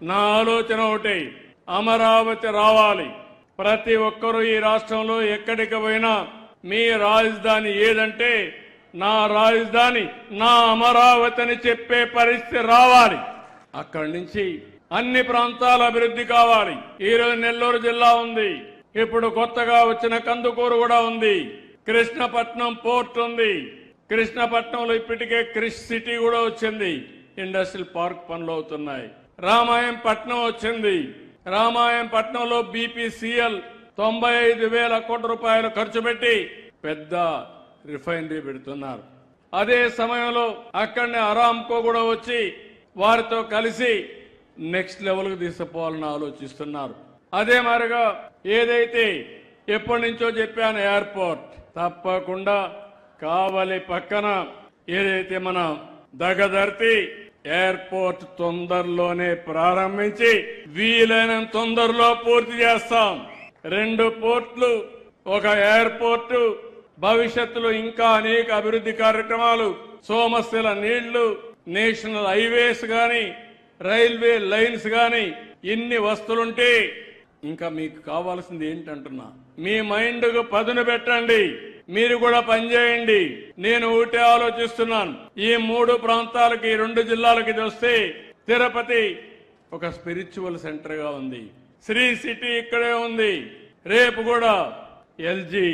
నా ఆలోచన ఒకటి, అమరావతి రావాలి. ప్రతి ఒక్కరూ ఈ రాష్ట్రంలో ఎక్కడికి పోయినా మీ రాజధాని ఏదంటే నా రాజధాని నా అమరావతి అని చెప్పే పరిస్థితి రావాలి. అక్కడి నుంచి అన్ని ప్రాంతాల అభివృద్ధి కావాలి. ఈరోజు నెల్లూరు జిల్లా ఉంది, ఇప్పుడు కొత్తగా వచ్చిన కందుకూరు కూడా ఉంది, కృష్ణపట్నం పోర్ట్ ఉంది, కృష్ణపట్నంలో ఇప్పటికే క్రిష్ సిటీ కూడా వచ్చింది, ఇండస్ట్రియల్ పార్క్ పనులు అవుతున్నాయి. రామాయం పట్నం వచ్చింది, రామాయం పట్నంలో బీపీసీఎల్ 95,000 కోట్ల రూపాయలు ఖర్చు పెట్టి పెద్ద రిఫైనరీ పెడుతున్నారు. అదే సమయంలో అక్కడనే అరామ్కో కూడా వచ్చి వారితో కలిసి నెక్స్ట్ లెవెల్కి తీసుకుపోవాలని ఆలోచిస్తున్నారు. అదే మాదిరిగా ఏదైతే ఎప్పటి నుంచో చెప్పాను ఎయిర్పోర్ట్, తప్పకుండా కావలి పక్కన ఏదైతే మన దగదర్తి ఎయిర్పోర్ట్ తొందరలోనే ప్రారంభించి వీలైనంత తొందరలో పూర్తి చేస్తాం. 2 పోర్ట్లు, ఒక ఎయిర్పోర్టు, భవిష్యత్తులో ఇంకా అనేక అభివృద్ధి కార్యక్రమాలు, సోమశిల నీళ్లు, నేషనల్ హైవేస్ గాని, రైల్వే లైన్స్ గాని, ఇన్ని వస్తువులుంటే ఇంకా మీకు కావాల్సింది ఏంటంటున్నా, మీ మైండ్కు పదును పెట్టండి, మీరు కూడా పనిచేయండి. నేను ఒకటే ఆలోచిస్తున్నాను, ఈ 3 ప్రాంతాలకి, 2 జిల్లాలకి ఇది వస్తే తిరుపతి ఒక స్పిరిచువల్ సెంటర్ గా ఉంది, శ్రీ సిటీ ఇక్కడే ఉంది. రేపు కూడా ఎల్జీ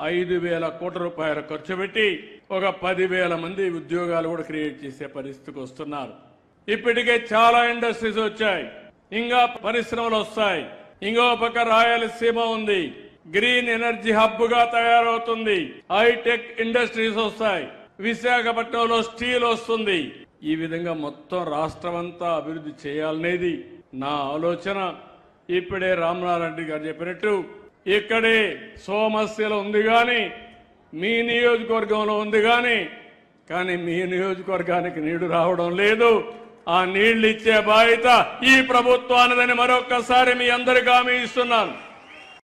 5,000 కోట్ల రూపాయలు ఖర్చు పెట్టి ఒక 10,000 మంది ఉద్యోగాలు కూడా క్రియేట్ చేసే పరిస్థితికి వస్తున్నారు. ఇప్పటికే చాలా ఇండస్ట్రీస్ వచ్చాయి, ఇంకా పరిశ్రమలు వస్తాయి. ఇంకో పక్క రాయలసీమ ఉంది, గ్రీన్ ఎనర్జీ హబ్ గా తయారవుతుంది, హైటెక్ ఇండస్ట్రీస్ వస్తాయి, విశాఖపట్నంలో స్టీల్ వస్తుంది. ఈ విధంగా మొత్తం రాష్ట్రం అంతా అభివృద్ధి చేయాలనేది నా ఆలోచన. ఇప్పుడే రామనారాయణ గారు చెప్పినట్టు ఇక్కడే సోమశిల ఉంది గాని మీ నియోజకవర్గంలో ఉంది కానీ మీ నియోజకవర్గానికి నీళ్లు రావడం లేదు. ఆ నీళ్లు ఇచ్చే బాధ్యత ఈ ప్రభుత్వానిదని మరొక్కసారి మీ అందరికీ హామీ ఇస్తున్నాను.